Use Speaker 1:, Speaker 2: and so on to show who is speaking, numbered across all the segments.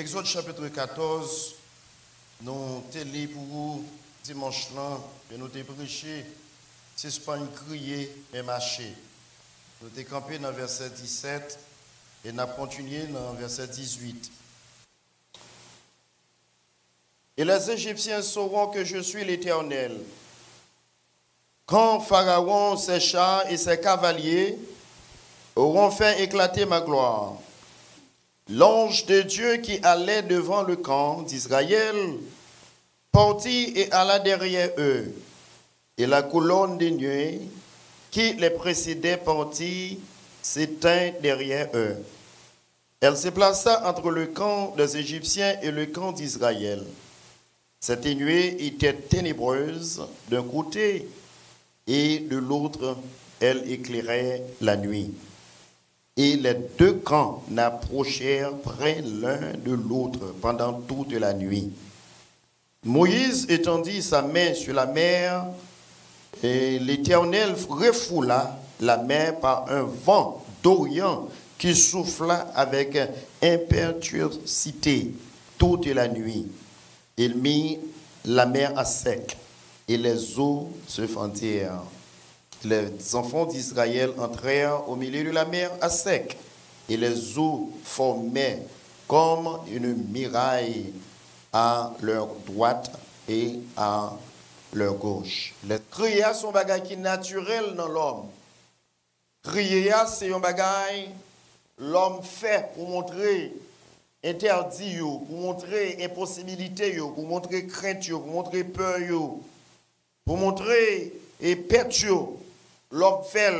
Speaker 1: Exode chapitre 14, nous télé pour vous dimanche là, et nous t'ai prêché, c'est pas une crier et marcher. Nous t'ai campé dans verset 17 et nous avons continué dans verset 18. Et les Égyptiens sauront que je suis l'Éternel. Quand Pharaon, ses chars et ses cavaliers auront fait éclater ma gloire, l'ange de Dieu qui allait devant le camp d'Israël partit et alla derrière eux, et la colonne de nuée qui les précédait partit, s'éteint derrière eux. Elle se plaça entre le camp des Égyptiens et le camp d'Israël. Cette nuée était ténébreuse d'un côté, et de l'autre, elle éclairait la nuit. Et les deux camps n'approchèrent près l'un de l'autre pendant toute la nuit. Moïse étendit sa main sur la mer, et l'Éternel refoula la mer par un vent d'Orient qui souffla avec impétuosité toute la nuit. Il mit la mer à sec et les eaux se fendirent. Les enfants d'Israël entrèrent au milieu de la mer à sec et les eaux formaient comme une muraille à leur droite et à leur gauche. Les crières sont bagages qui naturels dans l'homme. Crier, c'est un bagage l'homme fait pour montrer interdit, pour montrer impossibilité, pour montrer crainte, pour montrer peur, pour montrer perte. L'homme fait,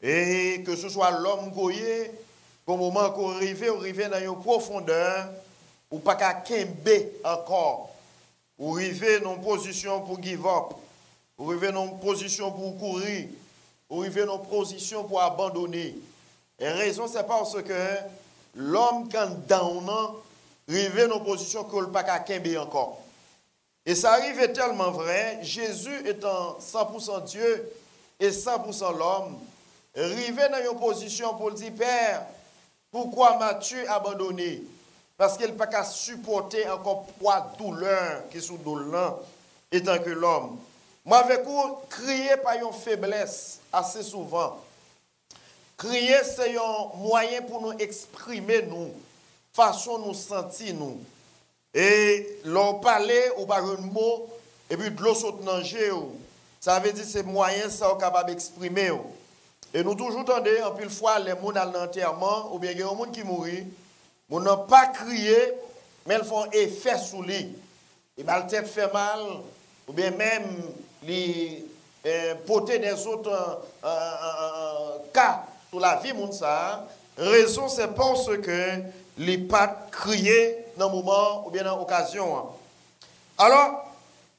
Speaker 1: et que ce soit l'homme goyé, au moment qu'on arrive dans une profondeur, ou pas qu'à kembe encore, ou arriver dans une position pour give up, ou arriver dans une position pour courir, ou arriver dans une position pour abandonner. Et raison, c'est parce que l'homme, quand down, arrive dans une position qu'on ne peut pas kembe encore. Et ça arrive tellement vrai, Jésus étant 100% Dieu et 100% l'homme, arrive dans une position pour dire, Père, pourquoi m'as-tu abandonné? Parce qu'il ne peut pas supporter encore poids douleur qui est sous douleur, étant que l'homme. Moi, avec vous, crier par une faiblesse assez souvent. Crier, c'est un moyen pour nous exprimer, nous, façon nous sentir, nous. Et l'on parlait ou par un mot, et puis de l'eau saute dans le jeu. Ça veut dire que c'est moyen, ça, est capable d'exprimer. Et nous toujours entendons, en pile fois, les gens dans l'enterrement, ou bien il y a un monde qui mourit. Ils n'ont pas crié, mais ils font effet sous lui. Et bien, la tête fait mal, ou bien même les poter des autres cas sur la vie, raison, c'est parce que les pas crier dans le moment ou bien dans l'occasion. Alors,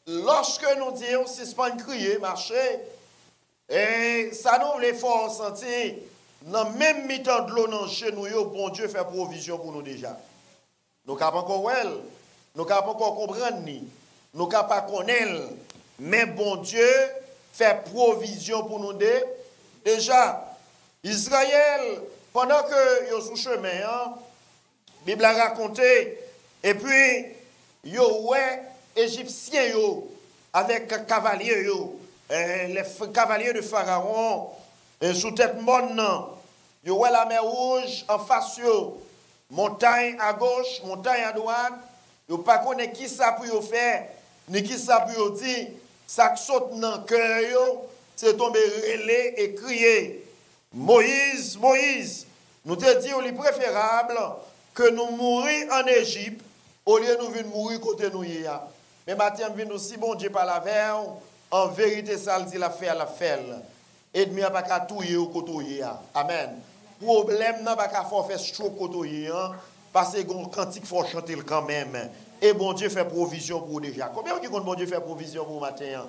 Speaker 1: lorsque nous disons, si ce n'est pas crier, marcher, et ça nous les faut sentir. Dans le même mi-temps de l'eau dans chez nous, bon Dieu fait provision pour nous déjà. Nous ne pouvons pas encore voir, nous ne pouvons pas encore comprendre, nous ne pouvons pas connaître, mais bon Dieu fait provision pour nous déjà. Israël, pendant que vous êtes sous chemin, la Bible a raconté, et puis, vous êtes Égyptiens avec cavaliers, les cavaliers de Pharaon, sous tête monde, vous voyez la mer Rouge en face, montagne à gauche, montagne à droite, vous ne connaissez pas qui ça pour faire, ni qui ça pour dire, ça saute dans le cœur, c'est tomber relais et crier. Moïse, Moïse, nous te disons qu'il est préférable que nous mourions en Égypte au lieu de nous venir mourir côté nous. Mais maintenant, nous aussi, bon Dieu, par la veille, en vérité, ça le dit la fait à la fait. Et demi n'a pas qu'à touiller ou côtoyer. Amen. Problème n'a pas qu'à faire chaud côtoyer. Parce que quand il faut chanter quand même. Et bon Dieu fait provision pour déjà. Combien qui compte bon Dieu fait provision pour matin?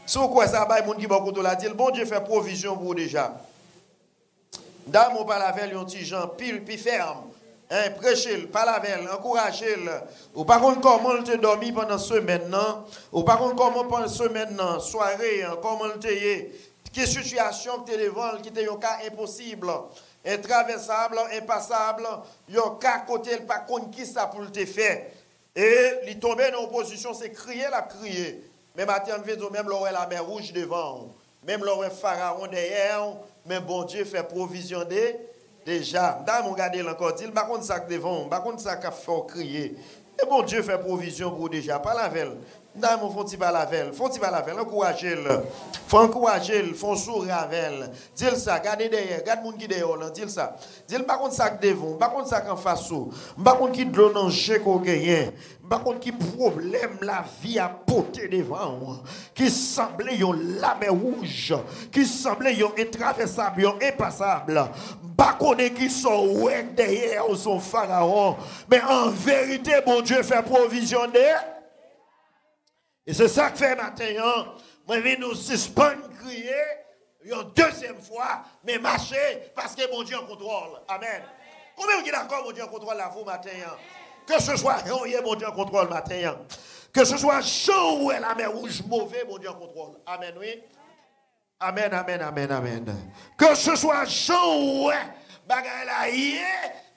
Speaker 1: Sur quoi ça va, les gens qui vont côté la dire, bon Dieu fait provision pour déjà. Dame ou pas la veille, un petit gens, pile, ferme. Prêchez, pas la veille, encouragez. Ou par contre, comment te dormi pendant ce semaine, ou par contre, comment pendant semaine, soirée, comment te quelle situation que tu es devant, qui est un cas impossible, intraversable, impassable, un cas côté, pas contre qui ça pour te faire. Et il tomber dans une position, c'est crier, la crier. Mais maintenant, même l'aurait la mer Rouge devant, même l'aurait Pharaon derrière, mais bon Dieu fait provision déjà. Dame, regardez encore, dit, par contre, ça devant, par contre, ça fait crier. Et bon Dieu fait provision pour déjà, pas la veille. Dame, faut-il pas la veille, encouragez-le. Faut encourager, faut sourire avec elle. Dis ça, regardez derrière, regarde moun qui derrière, dis ça. Dis par contre ça devant, par contre ça en face, par contre qui de danger qu'on gagne, par contre qui problème la vie à porter devant, qui semblait yon la mer rouge, qui semblait yon intraversable, yon impassable. Pas connaît qui sont ouais derrière son pharaon, mais en vérité bon Dieu fait provision de. Et c'est ça que fait matin. Moi, je viens nous suspendre, crier.
Speaker 2: Une deuxième fois, mais marcher parce que mon Dieu en contrôle. Amen. Combien vous êtes d'accord, mon Dieu en contrôle là, vous, matin? Que ce soit, mon Dieu en contrôle, matin. Que ce soit chaud ou la mer rouge, mauvais, mon Dieu en contrôle. Amen, oui. Amen, amen, amen, amen. Que ce soit chaud ou bagaille là,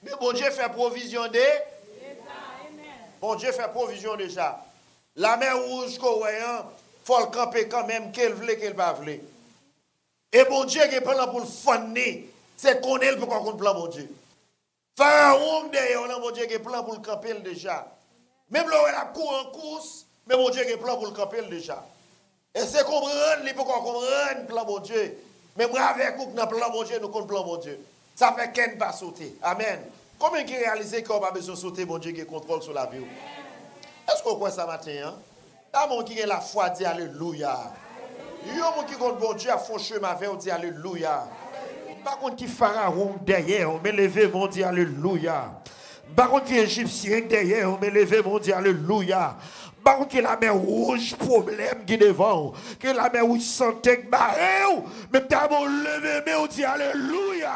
Speaker 2: mais mon Dieu fait provision de. Bon Dieu fait provision déjà. La mer rouge, il faut le camper quand même, qu'elle voulait, qu'elle pas voulait. Et bon Dieu qui est plan pour le fanner, c'est qu'on est pour qu'on plan mon Dieu. Pharaon d'ailleurs, mon Dieu qui est plan pour le camper déjà. Même là où elle a cours en course, mais mon Dieu qui est plan pour le camper déjà. Et c'est comprendre, il faut qu'on comprenne le plan mon Dieu. Mais moi avec vous, dans le plan mon Dieu, nous comprenons plan mon Dieu. Ça fait qu'elle pas sauter. Amen. Combien qui réalise qu'on n'a pas besoin de sauter, mon Dieu qui contrôle sur la vie? Est-ce qu'on croit ça matin? Hein? Là, mon qui a la foi dit Alléluia. Yo, mon qui compte bon Dieu a fait un chemin avec, on dit Alléluia. Par contre, qui pharaon derrière, on met levé, on dit Alléluia. Par contre, qui égyptien derrière, on met levé, on dit Alléluia. Par contre, qui la mer rouge, problème qui devant. Que la mer rouge santé que barré, mais t'as mon levé, mais on dit Alléluia.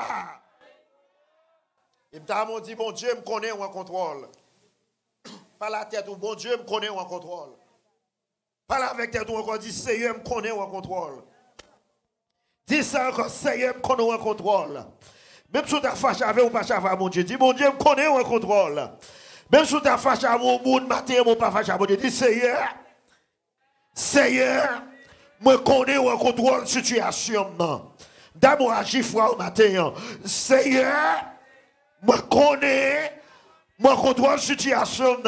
Speaker 2: Et t'as mon dit, bon Dieu me connaît ou en contrôle. Pas la tête ou bon Dieu me connaît ou en contrôle. Parle avec tête ou encore dit Seigneur me connaît ou en contrôle. Dis ça encore, Seigneur me connaît ou en contrôle. Même si tu as fâché avec ou pas fâché avec mon Dieu, dis mon Dieu me connaît ou en contrôle. Même si tu as fâché avec mon monde matin ou pas fâché avec mon Dieu, dis Seigneur, Seigneur, me connaît ou en contrôle situation. D'amour agir froid au matin. Seigneur, me connaît, me contrôle situation.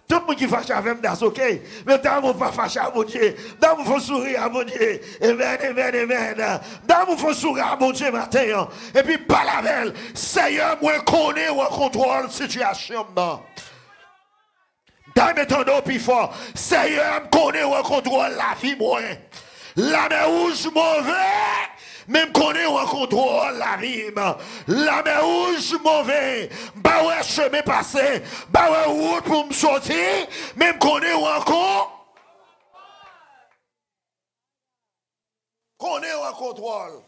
Speaker 2: Tout le monde qui fâche avec moi, c'est ok. Mais d'amour pas fâcher à mon Dieu. D'amour faut sourire à mon Dieu. Amen, amen, amen. D'amour faut sourire à mon Dieu matin. Et puis pas la belle. Seigneur, moi connais ou contrôle situation. D'amour ton plus fort. Seigneur, me connais ou contrôle la vie moi. La mer rouge mauvais. Même connaît ou contrôle la rime. La mer rouge mauvais. Bah ouais, chemin passé. Bah ouais, route pour me sortir. Même connaît ou encore. Connaît ou contrôle.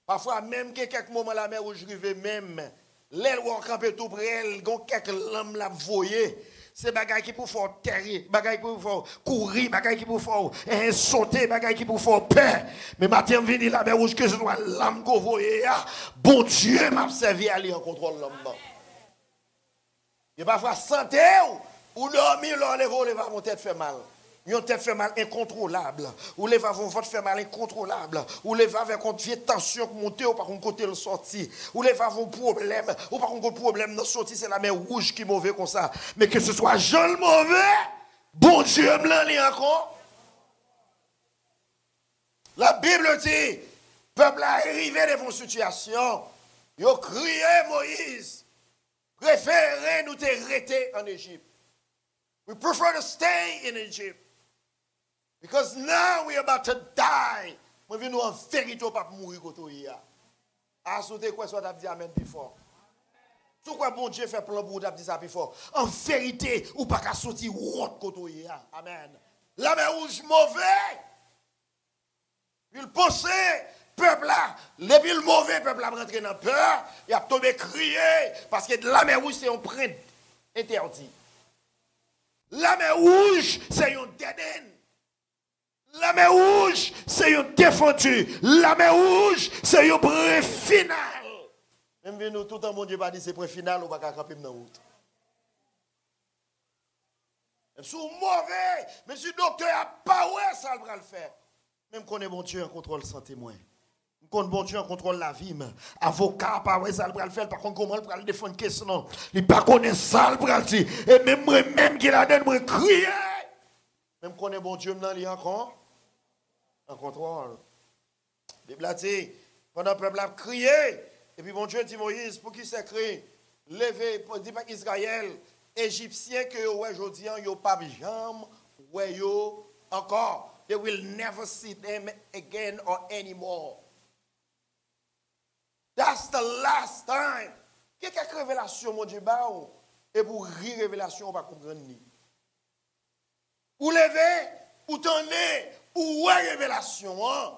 Speaker 2: Parfois, même que quelques moments la mer rouge rive même. L'aile ou en campé tout près, elle, quelques lames la voyer. C'est bagay qui pour faire terrer, bagay qui pour faire courir, bagay qui pour faire sauter, bagay qui pour faire peur. Mais matin vini la mer rouge que je dois l'âme qu'on voyait. Bon Dieu m'a servi à aller en contrôle l'homme. Il parfois santé ou dormir là les voler va mon tête fait mal. Yon tête fait mal incontrôlable. Ou les va votre fait mal incontrôlable. Ou les va avec une vieille tension monter ou par contre côté le sorti. Ou les va vos problème ou par contre problème dans sorti c'est la mer rouge qui est mauvais comme ça. Mais que ce soit Jean le mauvais, bon Dieu me l'a encore. La Bible dit peuple a arrivé devant une situation. Yo crié Moïse. Préférez nous te rester en Égypte. We prefer to stay in Egypt. Because now we are about to die. Moi, je nous en vérité pas mourir quand il y a. Ah, sauter quoi, soit t'as dit amen plus fort. Tout quoi, bon Dieu fait plan pour t'as dit ça plus fort. En vérité, ou pas qu'à sortir route quand il y a. Amen. La mer rouge mauvais. Il pensait, peuple là, le mauvais peuple là rentré dans peur, il a tombé crier parce que la mer rouge c'est un print interdit. La mer rouge c'est un dead end. La mer rouge, c'est un défendu. La mer rouge, c'est un pré final. Même nous, tout le monde, Dieu pas dit c'est pré final, ou pas camper dans la route. Même si mauvais, même si le docteur n'a pas ouais, ça va le faire. Même qu'on est bon Dieu en contrôle santé, moi. Qu'on bon Dieu en contrôle la vie, avocat, pas ouais, ça va le faire. Par contre, comment il va le défendre question? Il ne pas connaître ça, il va le dire. Et même moi, même qu'il a donné, moi, crier. Même qu'on est bon Dieu, maintenant, il encore. En contrôle. La Bible a dit, pendant le peuple a crié, et puis mon Dieu dit Moïse, pour qui c'est crié, levez, pour dire pas Israël, Égyptiens que vous aujourd'hui, ils n'ont pas jamais, ouais, encore. They will never see them again or anymore. That's the last time. Quelle révélation, mon Dieu, et pour rire révélation, on va comprendre. Ou lever, ou tendre, ou ouais révélation, hein?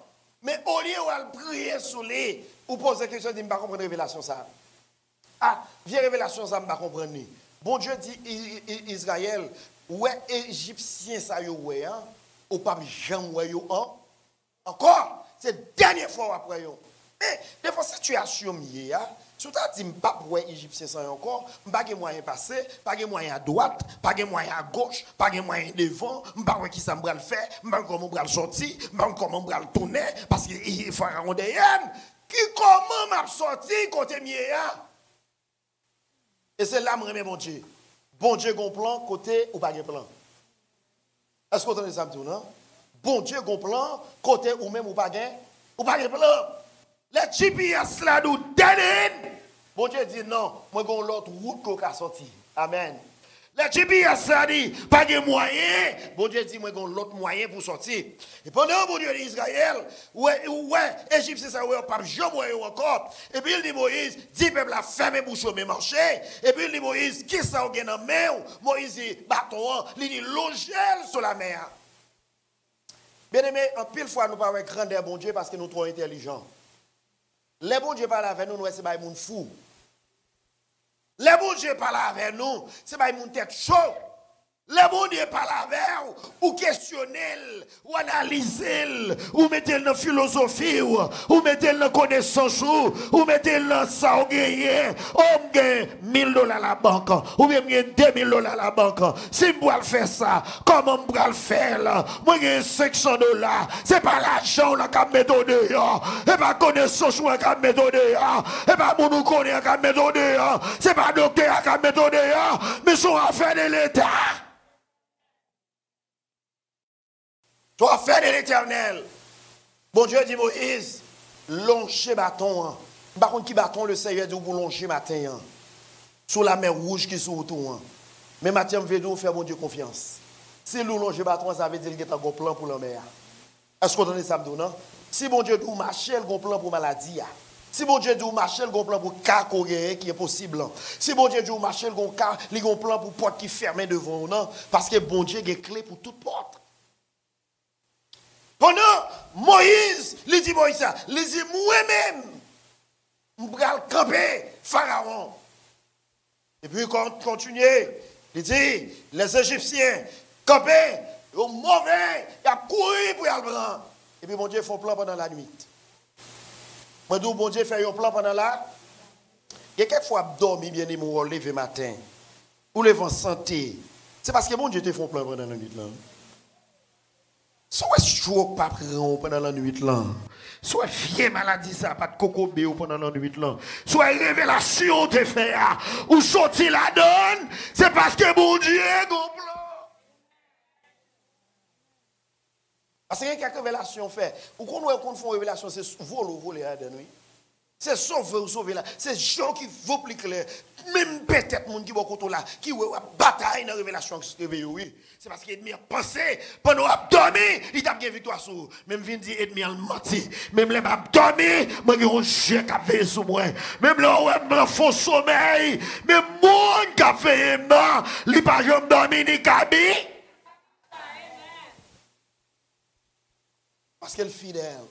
Speaker 2: Mais au lieu de prier sur lui, ou poser la question, dit, je ne comprends pas révélation ça. Ah, vieille révélation ça, je ne comprends pas. Bon Dieu dit Israël, ouais, Égyptien ça y est, hein, ou pas jamais ouais yo, hein. Encore, c'est la dernière fois après yo. Mais des fois situation mieux, hein. Si tu as dit, je ne peux pas voir Égyptien ça encore, je n'ai pas de moyen de passer, pas de moyen à droite, pas de moyen à gauche, pas de moyen devant, je ne sais pas qui ça me le faire, je ne sais pas comment je vais sortir, je ne sais pas comment je vais tourner, parce qu'il faut un derrière. Qui comment m'a sorti côté mieux, hein? Et c'est là que je remets mon Dieu. Bon Dieu, gon plan, côté ou pas de plan. Est-ce que vous entendez ça, non? Bon Dieu, gon plan, côté ou même ou pas de plan. Les GPS là nous donnent. Bon Dieu dit non, moi j'ai l'autre route qu'on a sorti. Amen. Les GPS là dit pas de moyen. Bon Dieu dit moi j'ai l'autre moyen pour sortir. Et pendant bon Dieu d'Israël, ouais, Égypte ça ouais pas jamais encore. Et puis il dit Moïse, dit peuple a fermé bouche mais marché. Et puis il dit Moïse, qui ça gagne en main? Moïse dit bâton, il dit logel sur la mer. Bien aimé, en pile fois nous pas avec grandeur bon Dieu parce que nous trop intelligents. Les bons dieux parlent avec nous, c'est pas des gens fous. Les bons dieux parlent avec nous, c'est pas des gens tête chaud. Les bons dieux parlent avec ou questionner, ou analyser, ou mettre dans la philosophie, ou mettre dans la connaissance, ou mettre dans ça, ou gagner, on gagne $1000 à la banque, ou bien $2000 à la banque. Si je dois faire ça, comment je dois le faire là? Moi j'ai $500. C'est pas l'argent qui a mettre dehors, et pas connaissance qui a mettre dehors, et pas mon connaît qui a mettre dehors, c'est pas docteur qui a mettre dehors, mais c'est affaire de l'État. Toi, affaire de l'Éternel. Bon Dieu dit Moïse, longer bâton. Par contre, qui bâton le Seigneur dit pour longer matin. Sous la mer rouge qui est sur tout. Mais matin, je vais faire mon Dieu confiance. Si nous longer bâton, ça veut dire qu'il y a un plan pour la mer. Est-ce que vous entendez ça, non? Si bon Dieu dit marcher, il y a un plan pour maladie. Si bon Dieu dit marcher, il y a un plan pour cas qui est possible. Si bon Dieu dit marcher, il y a un plan pour porte qui ferme devant nous. Parce que bon Dieu a une clé pour toute porte. Pendant Moïse, il dit Moïse ça, il dit moi-même, je vais camper Pharaon. Et puis continuer, il dit les Égyptiens camper, au mauvais, ils ont couru pour y aller prendre. Et puis mon Dieu fait un plan pendant la nuit. Moi dis bon Dieu fait un plan pendant la. Il y a quelquefois dormi bien et mon lever matin, ou lever en santé. C'est parce que mon Dieu te fait un plan pendant la nuit là. Soit stroke pas prend pendant la nuit là. Soit vieille maladie ça pas de coco béo pendant la nuit là. Soit révélation te fait ou sorti la donne, c'est parce que bon Dieu gon plan. Parce que quelques révélations fait. Ou qu'on fait révélation c'est voler de nuit. C'est sauver là. C'est gens qui vont plus clair. Même peut-être monde qui va côté là, qui va bataille dans la révélation qui se réveille, oui. C'est parce qu'il a pensé pendant abdomen, il a bien victoire sur. Même vient dire ennemi a menti. Même les abdomen, moi j'ai un chien qui a fait sur moi. Même là où me font sommeil, même monde qui a fait non, il pas jamais dormi ni cabi. Parce qu'elle est fidèle.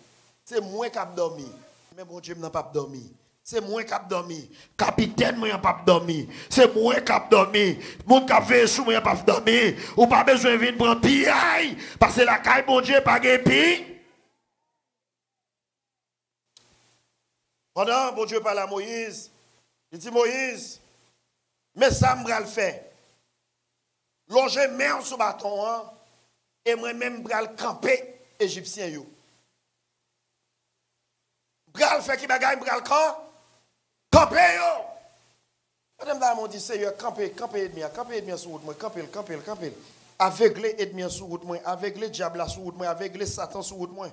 Speaker 2: C'est moi qui a dormi. Mais bon Dieu n'a pas dormi. C'est moi qui a dormi. Capitaine, moi n'a pas dormi. C'est moi qui a dormi. Mon café sous moi n'a pas dormi. Ou pas besoin de venir prendre piaille. Parce que la caille, bon Dieu, pas de pi. Pendant bon Dieu parle à Moïse, il dit Moïse, mais ça me le fait. Longer main sous bâton, hein, et moi-même, je vais camper Égyptien. Bral fait qui bagaille bral camper yo. Madame Damon dit Seigneur camper ennemi sur route moi camper. Aveuglé ennemi sur route moi, aveuglé diable sur route moi, aveuglé Satan sur route moi.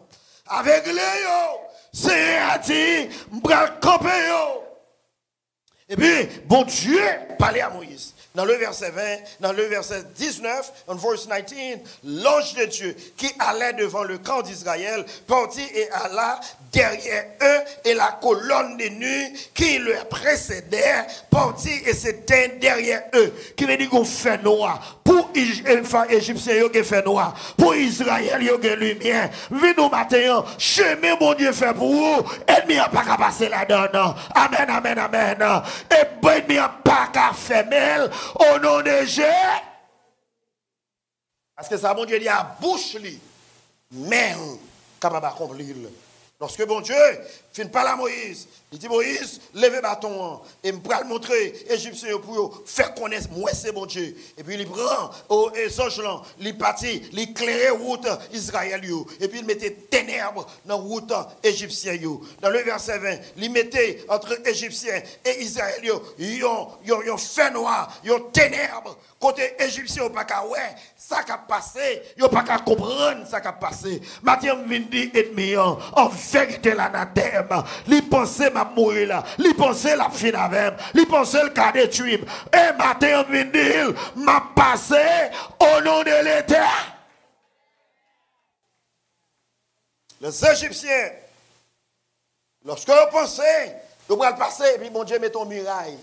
Speaker 2: Aveuglé yo. Seigneur dit bral camper yo. Et puis bon Dieu parlait à Moïse. Dans le verset 20, dans le verset 19, en verse 19, l'ange de Dieu qui allait devant le camp d'Israël partit et alla derrière eux et la colonne de nuit qui le précédait partit et s'éteint derrière eux. Qui veut dire qu'on fait noir pour Égyptiens, ils ont fait noir. Pour Israël, ils ont lumière. Venez nous matin, chemin, mon Dieu, fait pour vous. Ennemi n'a pas qu'à passer là-dedans. Amen, amen, amen. Et ennemi n'a pas qu'à faire mal au nom de Jésus. Parce que ça, mon Dieu, dit à bouche, mais capable d'accomplir. Lorsque bon Dieu finit par la Moïse, il dit Moïse, levez bâton et me le montrer Égyptien pour faire connaître moi c'est bon Dieu. Et puis il prend aux anges là, il partit, il éclairait route Israël et puis il mettait ténèbres dans la route égyptien. Dans le verset 20, il mettait entre Égyptiens et Israël, ils ont fait noir, ils ont ténèbres. Côté égyptien, pas qu'à ouais, ça qui a passé, ils pas qu'à comprendre ça qui a passé. Matin, je viens dire ennemi, en vérité, l'anathème, ils pensaient m'a mourir là, ils pensaient la fin avec, ils pensaient le cas de tuer. Et matin, je viens dire, m'a passé au nom de l'Éternel. Les Égyptiens, lorsque vous pensez, vous allez passer, et puis mon Dieu met ton muraille,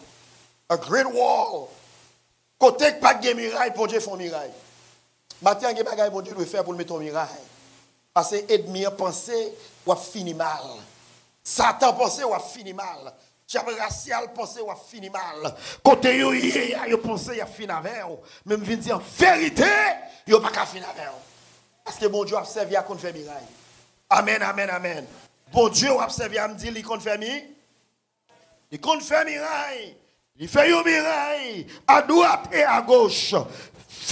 Speaker 2: a great wall. Côté que pas de muraille, pour Dieu fait un muraille. Maintenant, il y a des choses que Dieu doit faire pour mettre un muraille. Parce que l'ennemi a pensé ou a fini mal. Satan pensé ou a fini mal. Diable racial pensé ou a fini mal. Côté il a pensé ou a fini avec. Même vient dire en vérité, il n'a pas qu'à finir avec. Parce que bon Dieu a servi à qu'on fait muraille. Amen, amen, amen. Bon Dieu a servi à me dire qu'il compte faire muraille. Il compte faire muraille. Il fait un miraille à droite et à gauche.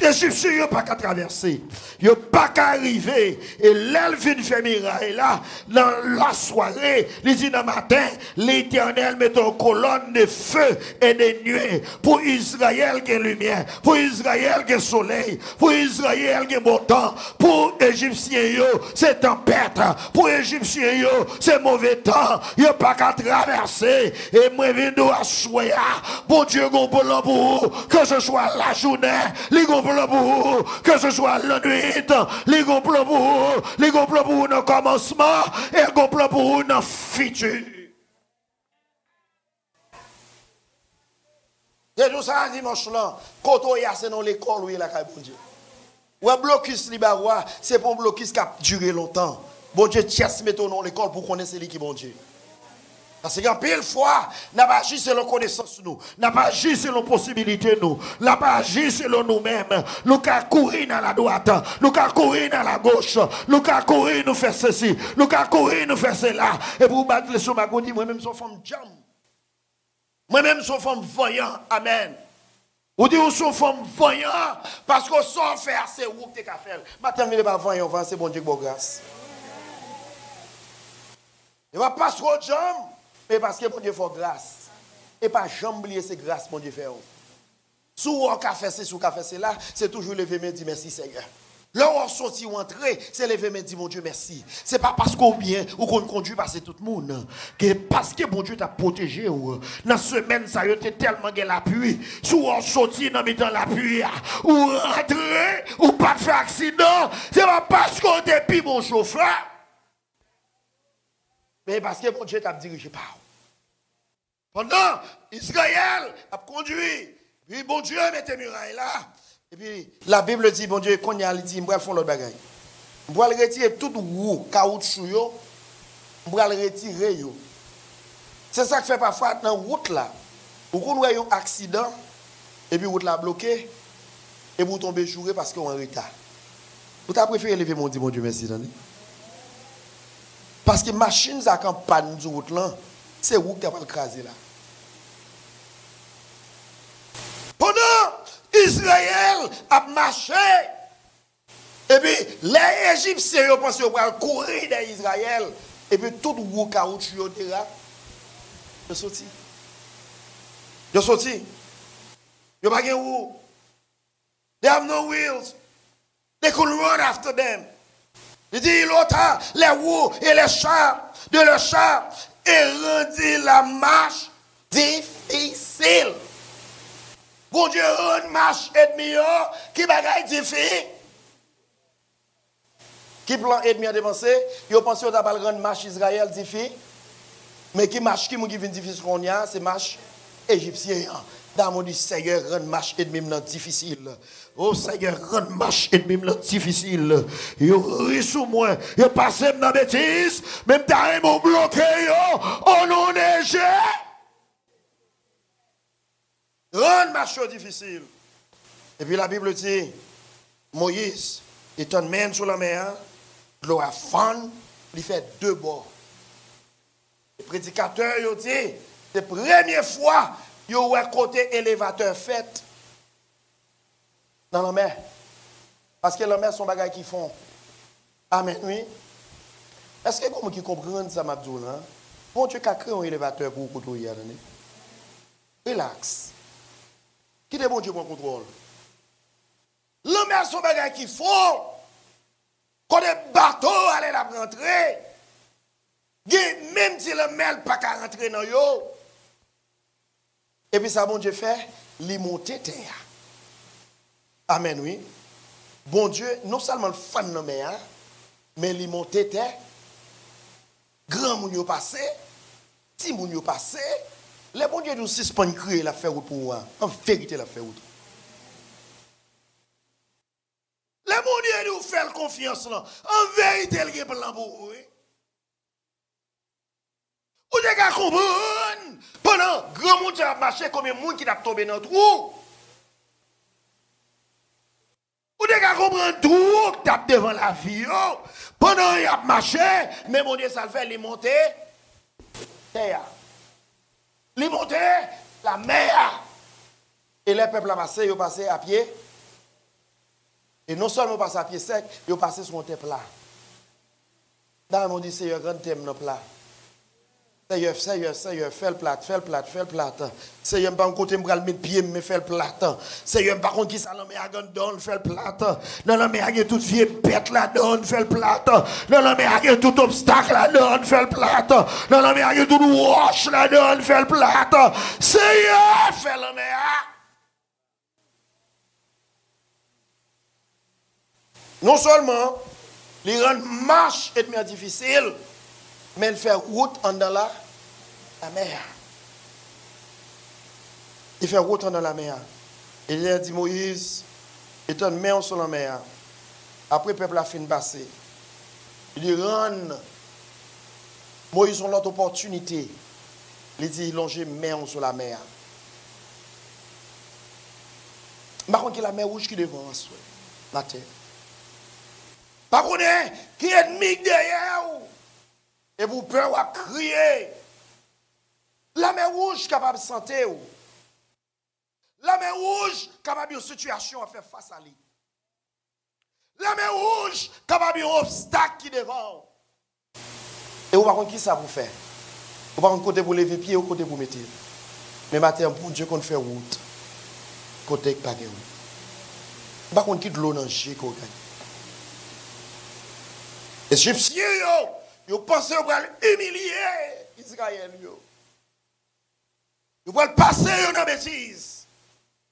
Speaker 2: Égyptiens, ils n'ont pas qu'à traverser. Ils n'ont pas qu'à arriver. Et l'elle vient faire miraille là, dans la soirée, il dit dans le matin, l'Éternel met une colonne de feu et de nuée pour Israël qui est lumière, pour Israël qui est soleil, pour Israël qui est beau temps, pour Égyptiens, c'est tempête, pour Égyptiens, c'est mauvais temps. Ils n'ont pas qu'à traverser. Et moi, je viens à soir. Bon Dieu, qu'on peut pour que ce soit la journée, que ce soit la nuit, les complot pour vous, les complots pour vous dans le commencement et les complots pour vous dans le futur. Et tout ça dimanche là, quand on y a c'est dans l'école où il a bon Dieu. Ou un blocus libarois, c'est pour un blocus qui a duré longtemps. Bon Dieu, tiens, mettons dans l'école pour connaître celui qui est bon Dieu. Parce qu'en pile fois, n'a pas agi selon connaissance nous, n'a pas agi selon possibilité nous, n'a pas agi selon nous-mêmes. Nous avons courir dans la droite, nous avons courir dans la gauche, nous avons courir nous faire ceci, nous avons courir nous faire cela. Et pour battre les sommets, moi-même, je suis femme jam. Moi-même, je suis femme voyant. Amen. Ou dit, vous sont femme voyant, parce qu'on sort faire, c'est où que tu as fait. Maintenant, il n'est pas voyant, c'est bon Dieu qui vous grâce. Il ne va pas se jam. Mais parce que mon Dieu fait grâce. Et pas jamais oublier ces grâces, mon Dieu fait. Si on a fait ceci, si on a fait cela, c'est toujours lever main, dire merci Seigneur. Là où on sortit ou entrer, c'est lever main, dire mon Dieu merci. C'est pas parce qu'on bien ou qu'on conduit passer tout le monde. Que parce que mon Dieu t'a protégé. Dans la semaine, ça a été tellement de l'appui. Si on sortit dans l'appui, ou rentrer, ou pas de faire accident, c'est pas parce qu'on dépit mon chauffeur. Mais parce que mon Dieu t'a dirigé par. Pendant Israël a conduit, puis bon Dieu mettait muraille là. Et puis la Bible dit, bon Dieu, quand il a dit, je vais faire l'autre bagaille. Je vais retirer tout roue, caoutchouc, je vais retirer. C'est ça qui fait parfois dans la route là. Vous avez un accident, et puis la route là bloquée, et vous tombez joué parce qu'on est en retard. Vous avez préféré lever mon Dieu, merci. Parce que machine ça quand panne du route là, c'est où qui va le craser là. Pendant Israël a marché, et puis les Égyptiens ont pensé qu'ils vont courir dans Israël, et puis tout le caoutchouc est là. Ils sont sortis. Ils sont sortis. Ils n'ont pas de roue. They have no wheels. They could run after them. Il dit l'autre, les roues et les chars de le char et rendit la marche difficile. Bon Dieu, rend marche ennemi qui bagaille difficile. Qui plan ennemi a dépensé, il a pensé qu'on va rendre marche Israël difficile. Mais qui marche qui vient difficile qu'on y a, c'est marche égyptien. Dans mon dit, Seigneur, rend marche ennemi difficile. Oh Seigneur, rend marche ennemi difficile. Yo ri sous moi, yo passe dans la bêtise, même t'as mon bloqué, yo, on en neige. Rend marche difficile. Et puis la Bible dit, Moïse, il t'en mène sur la mer, l'eau a fond, il fait deux bords. Les prédicateurs, ils dit, c'est la première fois qu'ils ont un côté élévateur fait dans la mer. Parce que la mer, sont des bagages qui font. Amen, oui. Est-ce que vous comprenez ça, Mabdoul? Bon Dieu, qui a créé un élévateur pour vous contrôler. Relax. Qui est bon Dieu pour contrôle? La mer, sont des bagages qui font. Quand les bateaux allaient la rentrer, même si le mer pas qu'à rentrer dans yo. Et puis ça, bon Dieu fait, les monter terre. Amen, oui. Bon Dieu, non seulement le fan de mer, mais les monter terre. Grand moun yo passé, petit moun yo passé. Les bon Dieu nous suspend créer la faire route pour moi. En vérité, la faire route. Les bon Dieu nous fait confiance là. En vérité, il y a pas l'embout. Vous devez comprendre, pendant que grand monde a marché, combien de monde qui a tombé dans le trou. Vous devez comprendre tout qui a devant la vie. Pendant qu'il a marché, mais mon Dieu, ça le fait, il monter terre. Il monter la mer. Et les peuples a passé, ils ont passé à pied. Et non seulement passé à pied sec, ils ont passé sur un terre plat. Dans le monde, c'est un grand thème dans le plat. Seigneur, fais le plat. Seigneur, pas un côté, je vais mettre pied, mais fais le plat. Seigneur, par contre, qui ça, l'homme a donné, fais le plat. Dans l'homme a toute vieille bête là-dedans, fais le plat. Dans l'homme a tout obstacle là-dedans, fais le plat. Dans l'homme a tout roche là-dedans, fais le plat. Seigneur, fais l'homme a. Non seulement, les rend marche et difficile, mais il fait route en dans la mer. Il fait route en dans la mer. Et il a dit Moïse, étant main sur la mer. Après, le peuple a fini de passer. Il dit rend Moïse a l'autre opportunité. Il dit longer main sur la mer. Par contre, il y a la mer rouge qui devant la terre. Par contre, qui est ennemi derrière vous. Et vous pouvez crier. La mer rouge capable de santé. La mer rouge capable de situation à faire face à lui. La mer rouge capable de obstacle qui devant. Et vous par contre qui ça vous fait? Vous par contre côté vous lever pied ou côté vous mettez. Mais matin pour Dieu qu'on fait route. Côté pas de route. Par contre qui de l'eau dans le chien qu'on gagne. Égyptiens yo pensent qu'ils vont humilier Israël. Ils vont passer dans la bêtise.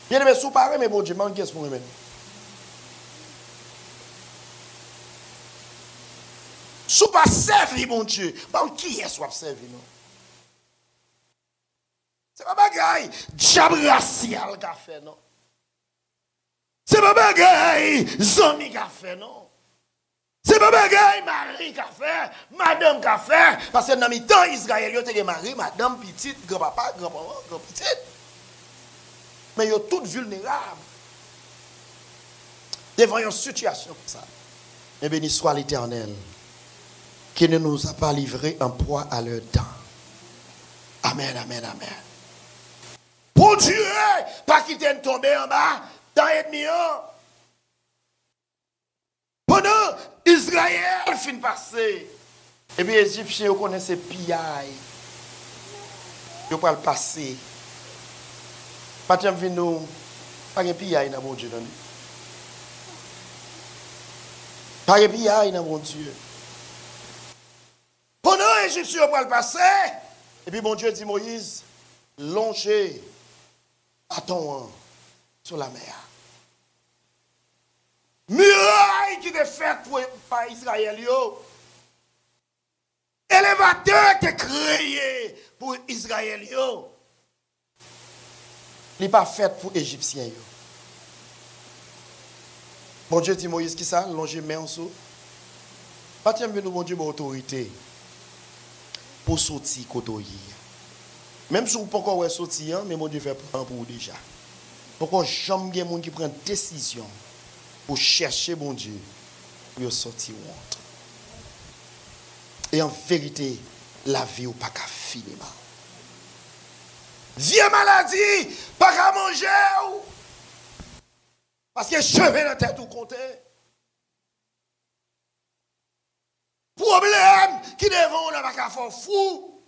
Speaker 2: Bien aimé, sous pareil, mais bon Dieu, manque qu'est-ce pour vous. Sous pas servi, mon Dieu. Bon, qui est-ce qui servi, non? C'est pas bagaille diable racial qu'a fait, non? C'est pas bagaille zombie qu'a fait, non? C'est pas bagaille Marie qu'a fait, madame qu'a fait, parce que dans le temps Israël, il y a Marie, madame, petite, grand-papa, grand-maman, grand-petite. Mais ils sont tous vulnérables. Devant une situation comme ça. Mais béni soit l'Éternel, qui ne nous a pas livré en proie à leur temps. Amen, amen, amen. Pour Dieu, pas qu'il t'aime tomber en bas, dans l'ennemi. Pendant Israël fin passer, et bien les Égyptiens connaissent pillailles. Ils peuvent le passer. Pas de venir nous, pas de pillailles dans mon Dieu. Pas de pillailles dans mon Dieu. Pendant les Égyptiens peuvent le passer, et puis mon Dieu dit Moïse, longez à ton sur la mer. Muraille qui est faite par Israël. Élévateur qui est créé pour Israël. Il
Speaker 1: n'est pas faite pour les Égyptiens. Bon Dieu dit Moïse qui ça, longer main en dessous. Pas tiens nous bon Dieu autorité pour sortir côté. Même si vous pas encore sortir, mais mon Dieu fait plan pour vous déjà. Pourquoi jamais il y a des gens qui prennent décision pour chercher bon Dieu pour sortir honte. Et en vérité, la vie ou pas qu'à finir. Vieux maladie, pas qu'à manger. Parce que cheveux dans la tête ou compter. Problème qui devant on n'a pas qu'à faire fou.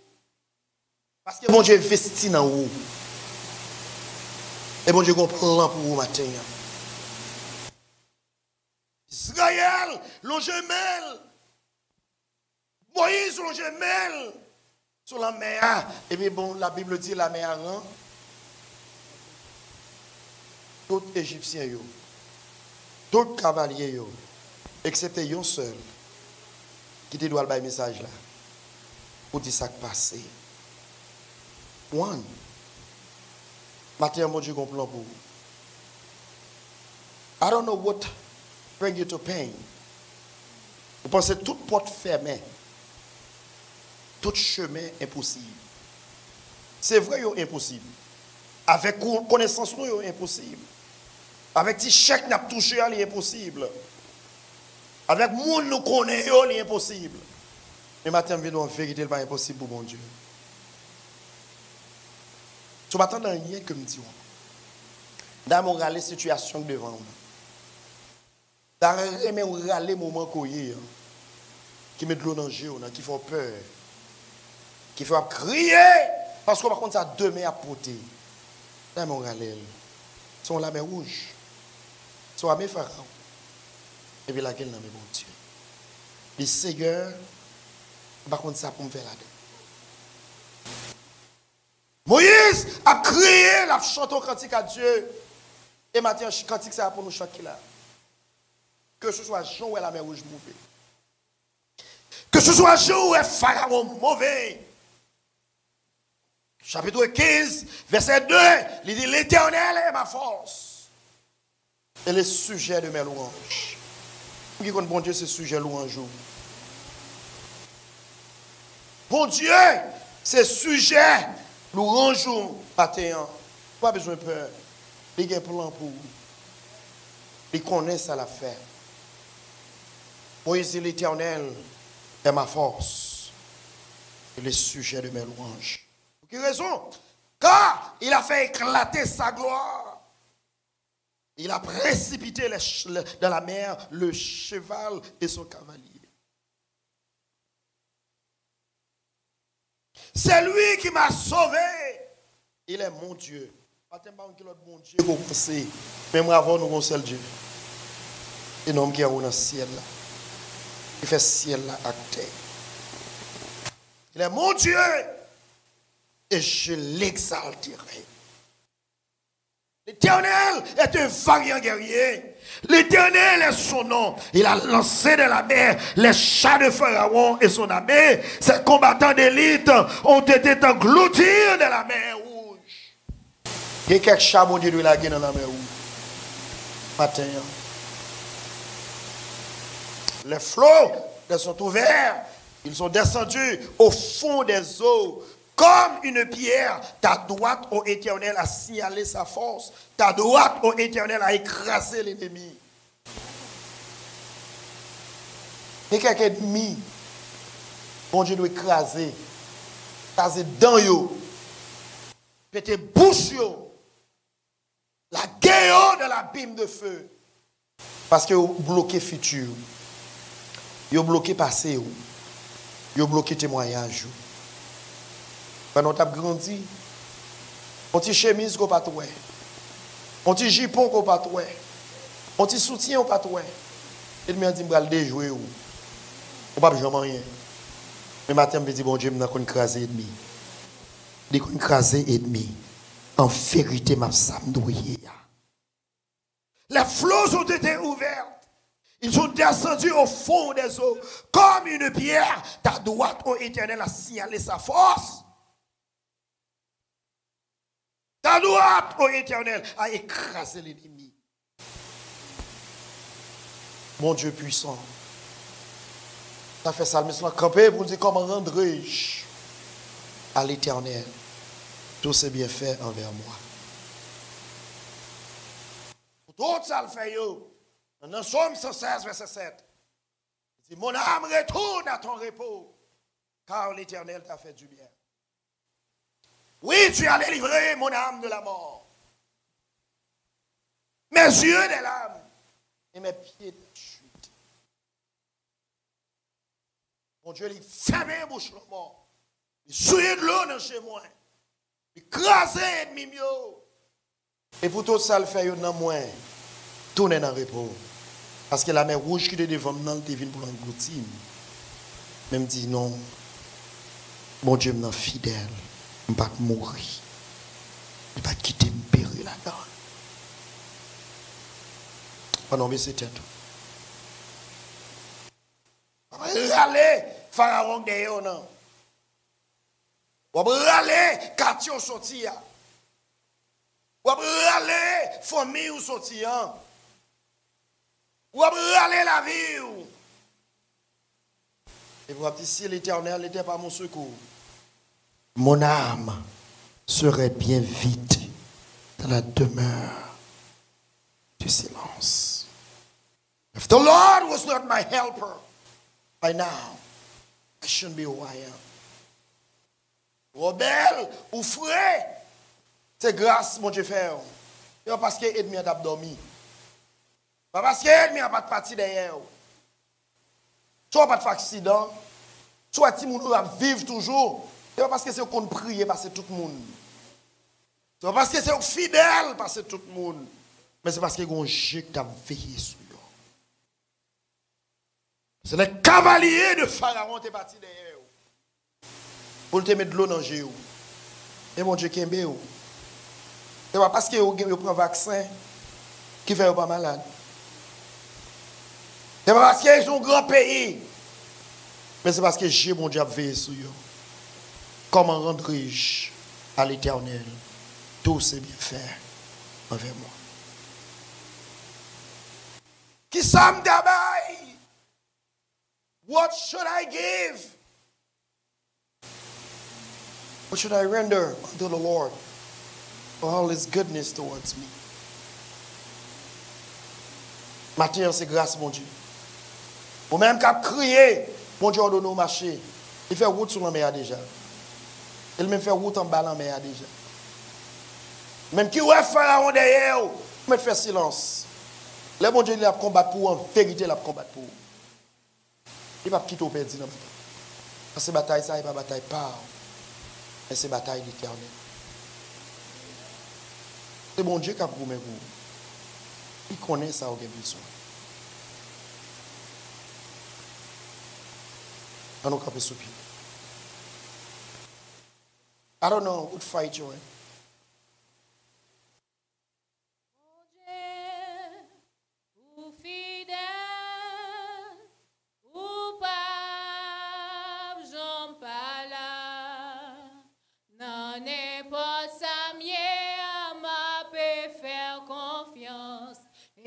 Speaker 1: Parce que bon Dieu investit dans vous. Et bon Dieu comprend pour vous matin. Israël, l'on gemelle. Moïse, l'on gemelle. Sur la mer. Et puis bon, la Bible dit la mer rend. Tous les Égyptiens, tous les cavaliers, excepté un seul, qui te doit le message là. Pour dire ça qui passe. One. Matin, mon Dieu, comprend pour vous. I don't know what bring you to pain. Vous pensez que toute porte fermée, tout chemin impossible. C'est vrai, c'est impossible. Avec connaissance, c'est impossible. Avec petit chèque, n'a touché, c'est impossible. Avec monde nous connaissons, c'est impossible. Mais matin, en vérité, c'est pas impossible pour mon Dieu. Tu m'attends dans rien que me dit. Dans mon râler situation devant moi. Dans mon râler moment qui met de l'eau dans le jeu, qui fait peur. Qui fait crier. Parce que par contre, ça demain à porter. Dans mon râler. Sont la mer rouge. Sont la mer pharaon. Et puis laquelle dans mes bon Dieu. Les Seigneur, par contre, ça pour me faire la dedans. Moïse a crié, la chanté au cantique à Dieu. Et maintenant, le cantique, c'est pour nous chanter là. Que ce soit Jean ou la mer rouge mauvais. Que ce soit Jean ou Pharaon mauvais. Chapitre 15, verset 2, il dit l'Éternel est ma force. Et le sujet de mes louanges. Qui connaît bon Dieu, c'est sujet louange. Bon Dieu, c'est sujet. Nous rangeons matin, pas besoin de peur. Il y a un plan pour vous. Il connaît ça l'affaire. Moïse dit l'Éternel est ma force et le sujet de mes louanges. Pour quelle raison? Car il a fait éclater sa gloire. Il a précipité dans la mer le cheval et son cavalier. C'est lui qui m'a sauvé. Il est mon Dieu. Pas tellement que l'autre bon Dieu qu'on sait. Même avant nous, on seul Dieu. Et l'homme qui est dans le ciel là. Il fait ciel là à terre. Il est mon Dieu. Et je l'exalterai. L'Éternel est un vaillant guerrier. L'Éternel est son nom. Il a lancé de la mer les chats de Pharaon et son armée. Ces combattants d'élite ont été engloutis de la mer rouge. Il y a quelques chats, mon Dieu, de la guerre dans la mer rouge. Matin. Les flots sont ouverts. Ils sont descendus au fond des eaux. Comme une pierre, ta droite, ô Éternel, a signalé sa force. Ta droite, ô Éternel, a écrasé l'ennemi. Et quelqu'un ennemi, bon Dieu doit écraser. Écraser dans yo. Péter bouche yo. La guerre de l'abîme de feu. Parce que vous bloquez futur. Vous bloquez passé. Vous bloquez témoignage. Quand on a grandi, on petit chemise qu'on pas trouvé, on petit jupon qu'on pas trouvé, on petit soutien qu'on pas trouvé. Il me dit m'bral déjouer ou pas jamais rien. Mais matin me dit bon Dieu m'na kon craser ennemi. Dit kon craser ennemi. En vérité m'a samdouiller. Les flots ont été ouverts. Ils sont descendus au fond des eaux comme une pierre. Ta droite, ô Éternel, a signalé sa force.
Speaker 2: Ta droite, ô Éternel, a écrasé l'ennemi. Mon Dieu puissant. Ça fait ça, le psalmiste campé pour dire comment rendrai-je à l'Éternel tous ses bienfaits envers moi. Pour tout ça le fait, dans Somme 116, verset 7. Il dit, mon âme retourne à ton repos, car l'Éternel t'a fait du bien. Oui, tu as délivré mon âme de la mort, mes yeux des lames et mes pieds de chute. Mon Dieu, il ferme la bouche le mort. Il souille de l'eau dans chez moi. Il crase l'ennemi. Et pour tout ça, le fait dans moi, tourner dans le repos. Parce que la mer rouge qui est devant moi, elle vient pour l'engloutir. Mais me dit non, mon Dieu me fidèle. Je ne vais pas mourir. Je ne vais pas quitter me périr là-dedans. Pendant que c'était tout. Allez, Pharaon d'ailleurs, non. Ou allez, quartier au sorti. Ou allez, famille au sorti. Ou allez la vie. Et vous avez dit, si l'Éternel n'était pas mon secours, mon âme serait bien vite dans la demeure du silence. If the Lord was not my helper, by now, I shouldn't be who I am. Rebelle ou frais, c'est grâce, mon Dieu, fait. C'est parce que l'ennemi a dormi. Pas parce que l'ennemi n'a pas de partie derrière. Soit pas de accident, soit si mon va vivre toujours. C'est pas parce que c'est qu'on prie passer tout le monde. C'est pas parce que c'est fidèle passer tout le monde. Mais c'est parce que un jeu qui a veillé sur eux. C'est les cavaliers de Pharaon qui sont partis derrière. Pour te mettre de l'eau dans le jeu. Et mon Dieu qui aime. C'est pas parce que vous prenez un vaccin qui fait pas malade. C'est pas parce qu'ils sont un grand pays. Mais c'est parce que j'ai mon Dieu veillé sur eux. Comment rendrai-je à l'Éternel tous ses bienfaits envers moi? Qui s'aime d'abord? What should I give? What should I render unto the Lord for all his goodness towards me? Maintenant, c'est grâce, mon Dieu. Ou même qu'à crier, mon Dieu, on donne au marché. Il fait route sur la mer déjà. Il même fait route en bas la mer déjà. Même qui ouais Pharaon derrière, mais fait silence. Le bon Dieu, il a combattu pour, en vérité, il a combattu pour. Il va quitter au perdu dans la bataille. Parce que bataille, ça n'est pas bataille par. Mais c'est bataille d'Éternel. C'est bon Dieu qui a promis vous. Il connaît ça au besoin. On nous capé sous pied. I don't know what fight you're in.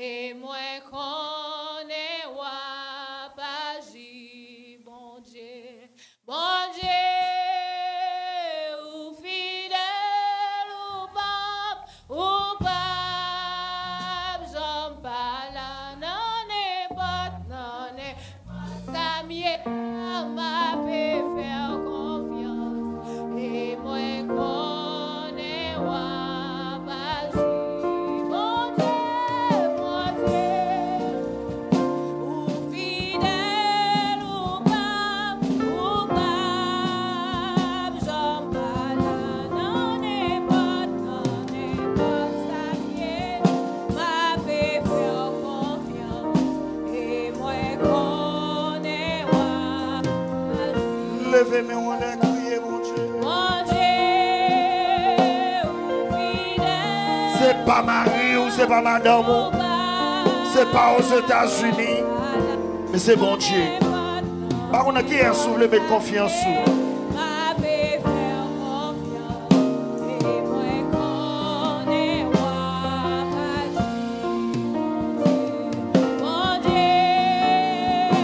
Speaker 3: Et moi connais wa pas j bon Dieu ou fidèle ou pas j'en parle non n'est pas ça mieux m'a fait faire confiance et moi connais wa pas
Speaker 2: Levez mes mains et criez, mon Dieu. C'est pas Marie ou c'est pas madame. C'est pas aux États-Unis. Mais c'est bon Dieu. Par contre, qui est soufflé de confiance sous.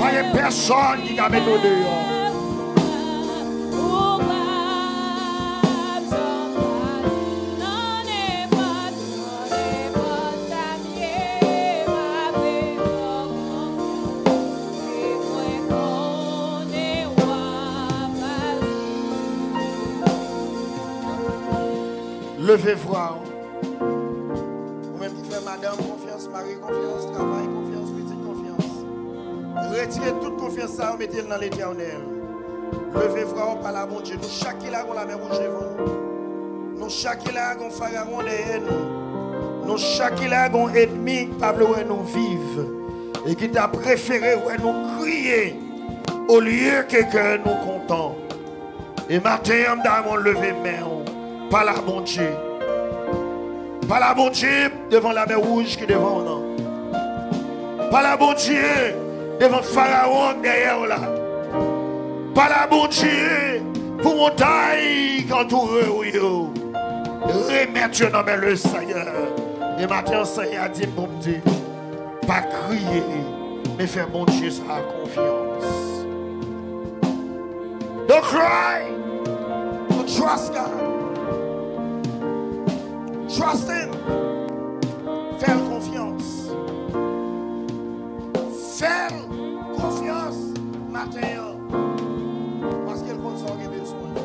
Speaker 2: Pas de personne qui a mis au dehors. Levez voir. Vous-même qui faites madame confiance, mari confiance, travail confiance, petite confiance. Retirez toute confiance, ça, mettez-le dans l'éternel. Levez voir par la bon Dieu. Nous, chaque là, on la met rouge devant nous. Nous, chaque là, on pharaon derrière nous. Nous, chaque là, on ennemi, Pablo, où nous vivons. Et qui t'a préféré, où nous crier, au lieu que nous comptons. Et matin, on a levé main. Par la bon Dieu. Par la bon Dieu devant la mer rouge qui est devant nous. Par la bon Dieu devant Pharaon derrière là. Par la bon Dieu pour montagne qui entoure vous. Remettre dans le Seigneur. Et maintenant, le Seigneur a dit pour me dire, pas crier, mais faire mon Dieu sa confiance. Don't cry. Don't trust God. Trust him. Fais confiance. Fais confiance matin. Parce qu'il faut s'en besoin.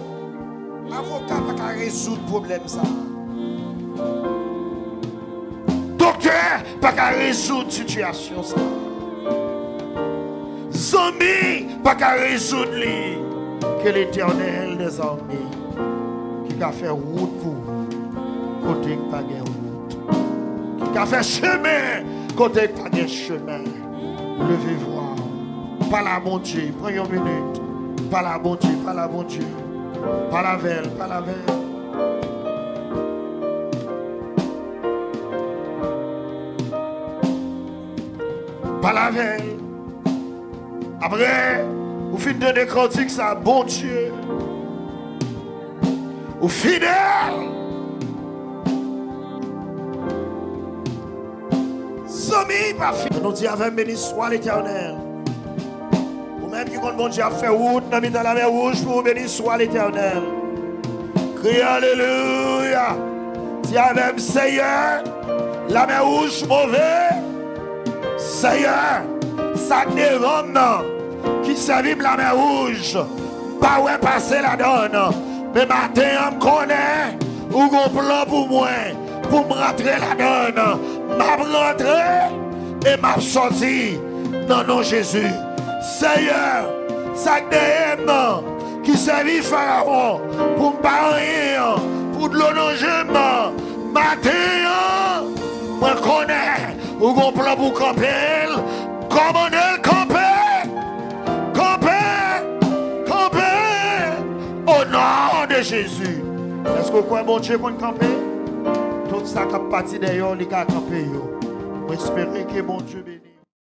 Speaker 2: Avocat n'a pas résoudre le problème ça. Docteur n'a pas résoudre la situation ça. Zombie n'a pas résoudre lui. Que l'Éternel des armées qui a fait route pour vous. Côté pas de route. Qui a fait chemin, côté pas de chemin. Levez voir. Par la bon Dieu, prenez une minute. Par la bon Dieu, par la bon Dieu. Par la veille, par la veille. Par la veille. Après, vous finissez de donner cantique ça, bon Dieu. Vous fidèle. Nous disons avec béni soit l'Éternel. Vous-même qui compte bon Dieu a fait route dans la mer rouge pour béni soit l'Éternel. Criez alléluia. Dis avec Seigneur, la mer rouge mauvaise. Seigneur, ça devant qui servit la mer rouge. Pas où passer la donne. Mais matin, on me connaît. Ou un plan pour moi. Pour me rentrer la donne. M'a rentré et m'a sorti dans nom Jésus. Seigneur, ça qui servit Pharaon pour me parler, pour de l'honneur, matin, moi connais, ou un plan pour camper, commander, camper, au nom de Jésus. Est-ce que vous croyez mon Dieu qu'on camper? Tout ça qui a parti d'ailleurs, les gars campés. J'espère que mon Dieu bénisse.